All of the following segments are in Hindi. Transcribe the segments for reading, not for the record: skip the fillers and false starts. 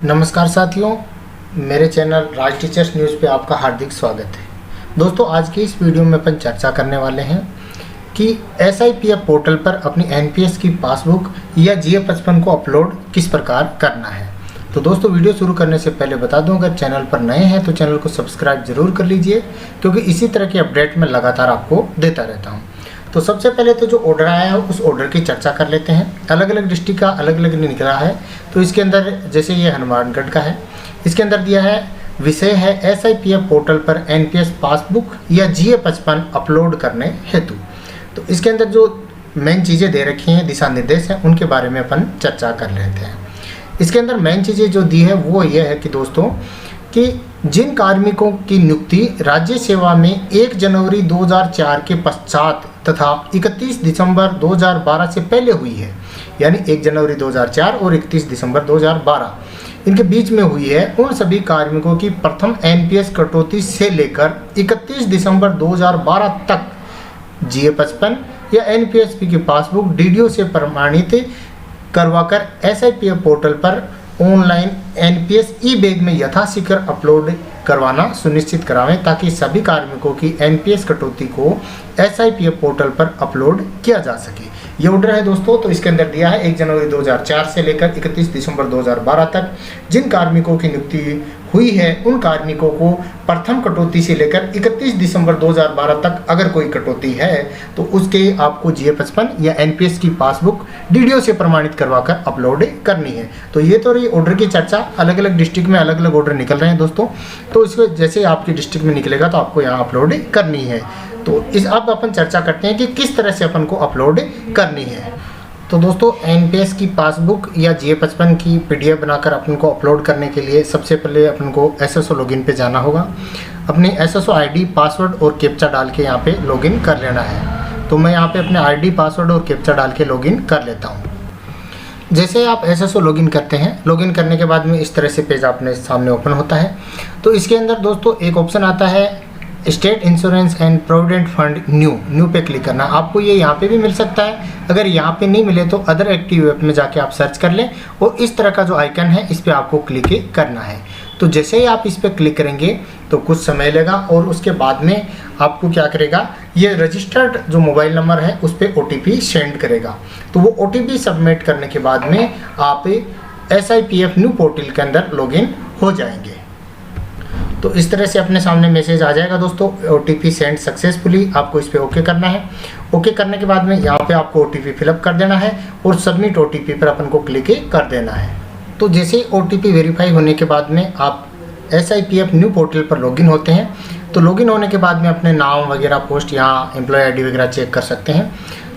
नमस्कार साथियों, मेरे चैनल राज टीचर्स न्यूज़ पे आपका हार्दिक स्वागत है। दोस्तों, आज की इस वीडियो में अपन चर्चा करने वाले हैं कि SIPF पोर्टल पर अपनी NPS की पासबुक या GA55 को अपलोड किस प्रकार करना है। तो दोस्तों, वीडियो शुरू करने से पहले बता दूं, अगर चैनल पर नए हैं तो चैनल को सब्सक्राइब जरूर कर लीजिए, क्योंकि इसी तरह के अपडेट मैं लगातार आपको देता रहता हूँ। तो सबसे पहले तो जो ऑर्डर आया है उस ऑर्डर की चर्चा कर लेते हैं। अलग अलग डिस्ट्रिक्ट का अलग अलग निकला है। तो इसके अंदर जैसे ये हनुमानगढ़ का है, इसके अंदर दिया है विषय है SIPF पोर्टल पर NPS पासबुक या GA55 अपलोड करने हेतु। तो इसके अंदर जो मेन चीज़ें दे रखी हैं, दिशा निर्देश हैं, उनके बारे में अपन चर्चा कर लेते हैं। इसके अंदर मेन चीज़ें जो दी है वो ये है कि दोस्तों कि जिन कार्मिकों की नियुक्ति राज्य सेवा में 1 जनवरी 2004 के पश्चात तथा 31 दिसंबर 2012 से पहले हुई है, यानी 1 जनवरी 2004 और 31 दिसंबर 2012 इनके बीच में हुई है, उन सभी कार्मिकों की प्रथम NPS कटौती से लेकर 31 दिसंबर 2012 तक GA55 या NPSP की पासबुक DDO से प्रमाणित करवाकर SIPF पोर्टल पर ऑनलाइन NPS ई-बैग में यथाशीघ्र अपलोड करवाना सुनिश्चित करावें, ताकि सभी कार्मिकों की NPS कटौती को SIPF पोर्टल पर अपलोड किया जा सके। ये ऑर्डर है दोस्तों। तो इसके अंदर दिया है 1 जनवरी 2004 से लेकर 31 दिसंबर 2012 तक जिन कार्मिकों की नियुक्ति हुई है, उन कार्मिकों को प्रथम कटौती से लेकर 31 दिसंबर 2012 तक अगर कोई कटौती है तो उसके आपको GA55 या NPS की पासबुक DDO से प्रमाणित करवाकर अपलोड करनी है। तो ये तो रही ऑर्डर की चर्चा। अलग अलग डिस्ट्रिक्ट में अलग अलग ऑर्डर निकल रहे हैं दोस्तों। तो इसमें जैसे आपके डिस्ट्रिक्ट में निकलेगा तो आपको यहाँ अपलोड करनी है। तो इस अब अपन चर्चा करते हैं कि किस तरह से अपन को अपलोड करनी है। तो दोस्तों, NPS की पासबुक या GA55 की PDF बनाकर अपन को अपलोड करने के लिए सबसे पहले अपन को SSO लॉगिन पे जाना होगा। अपनी SSO ID, पासवर्ड और कैप्चा डाल के यहाँ पे लॉगिन कर लेना है। तो मैं यहाँ पे अपने ID, पासवर्ड और कैप्चा डाल के लॉगिन कर लेता हूँ। जैसे आप SSO लॉगिन करते हैं, लॉगिन करने के बाद में इस तरह से पेज अपने सामने ओपन होता है। तो इसके अंदर दोस्तों एक ऑप्शन आता है state insurance and provident fund new पे क्लिक करना। आपको ये यहाँ पे भी मिल सकता है। अगर यहाँ पे नहीं मिले तो अदर एक्टिव ऐप में जाके आप सर्च कर लें और इस तरह का जो आइकन है इस पर आपको क्लिक करना है। तो जैसे ही आप इस पर क्लिक करेंगे तो कुछ समय लेगा और उसके बाद में आपको क्या करेगा, ये रजिस्टर्ड जो मोबाइल नंबर है उस पर OTP सेंड करेगा। तो वो OTP सबमिट करने के बाद में आप SIPF न्यू पोर्टल के अंदर लॉगिन हो जाएंगे। तो इस तरह से अपने सामने मैसेज आ जाएगा दोस्तों, OTP सेंड सक्सेसफुली। आपको इस पर ओके करना है। ओके करने के बाद में यहाँ पे आपको OTP फिलअप कर देना है और सबमिट OTP पर अपन को क्लिक कर देना है। तो जैसे ही OTP वेरीफाई होने के बाद में आप SIPF न्यू पोर्टल पर लॉगिन होते हैं। तो लॉगिन होने के बाद में अपने नाम वगैरह, पोस्ट, यहाँ एम्प्लॉय ID वगैरह चेक कर सकते हैं।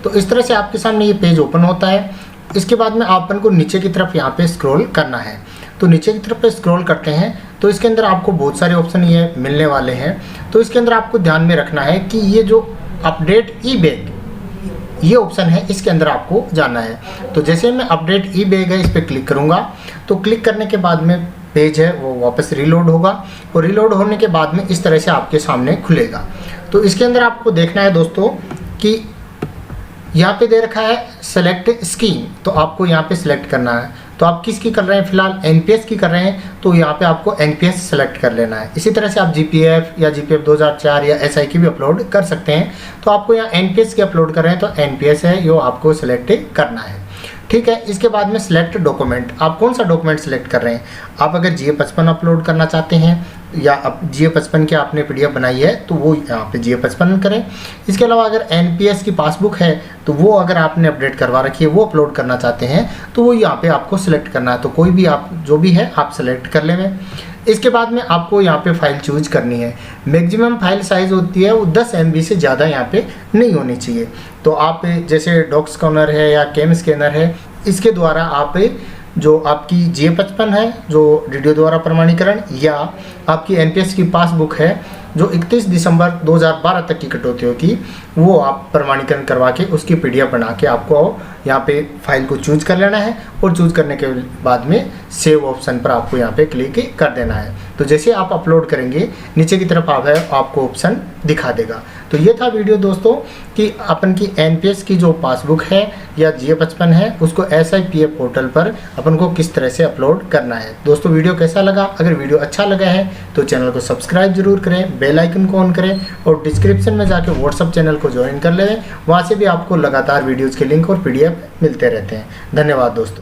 तो इस तरह से आपके सामने ये पेज ओपन होता है। इसके बाद में अपन को नीचे की तरफ यहाँ पे स्क्रॉल करना है। तो नीचे की तरफ पे स्क्रॉल करते हैं तो इसके अंदर आपको बहुत सारे ऑप्शन ये मिलने वाले हैं। तो इसके अंदर आपको ध्यान में रखना है कि ये जो अपडेट ई-बैग ये ऑप्शन है, इसके अंदर आपको जाना है। तो जैसे मैं अपडेट ई-बैग है इस पर क्लिक करूँगा तो क्लिक करने के बाद में पेज है वो वापस रीलोड होगा और रीलोड होने के बाद में इस तरह से आपके सामने खुलेगा। तो इसके अंदर आपको देखना है दोस्तों कि यहाँ पे दे रखा है सेलेक्ट स्कीम। तो आपको यहाँ पे सिलेक्ट करना है। तो आप किसकी कर रहे हैं, फिलहाल NPS की कर रहे हैं तो यहाँ पे आपको NPS सेलेक्ट कर लेना है। इसी तरह से आप GPF या GPF 2004 या SI की भी अपलोड कर सकते हैं। तो आपको यहाँ NPS की अपलोड कर रहे हैं तो NPS है जो आपको सिलेक्ट करना है। ठीक है। इसके बाद में सिलेक्ट डॉक्यूमेंट, आप कौन सा डॉक्यूमेंट सिलेक्ट कर रहे हैं। आप अगर GA55 अपलोड करना चाहते हैं या अब GA55 की आपने PDF बनाई है तो वो यहाँ पे GA55 करें। इसके अलावा अगर NPS की पासबुक है तो वो अगर आपने अपडेट करवा रखी है वो अपलोड करना चाहते हैं तो वो यहाँ पे आपको सिलेक्ट करना है। तो कोई भी आप जो भी है आप सिलेक्ट कर लें। इसके बाद में आपको यहाँ पे फाइल चूज करनी है। मैक्सिमम फाइल साइज़ होती है वो 10 MB से ज़्यादा यहाँ पे नहीं होनी चाहिए। तो आप जैसे डॉक स्कैनर है या कैम स्कैनर है, इसके द्वारा आप जो आपकी GA55 है जो DDO द्वारा प्रमाणीकरण या आपकी NPS की पासबुक है जो 31 दिसंबर 2012 तक की कटौती होगी वो आप प्रमाणीकरण करवा के उसकी PDF बना के आपको यहाँ पे फाइल को चूज कर लेना है और चूज करने के बाद में सेव ऑप्शन पर आपको यहाँ पे क्लिक कर देना है। तो जैसे आप अपलोड करेंगे नीचे की तरफ आपको ऑप्शन दिखा देगा। तो ये था वीडियो दोस्तों कि अपन की एनपीएस की जो पासबुक है या GA55 है उसको SIPF पोर्टल पर अपन को किस तरह से अपलोड करना है। दोस्तों वीडियो कैसा लगा? अगर वीडियो अच्छा लगा है तो चैनल को सब्सक्राइब जरूर करें, बेल आइकन को ऑन करें और डिस्क्रिप्शन में जाके व्हाट्सअप चैनल को ज्वाइन कर लें। वहाँ से भी आपको लगातार वीडियोज़ के लिंक और PDF मिलते रहते हैं। धन्यवाद दोस्तों।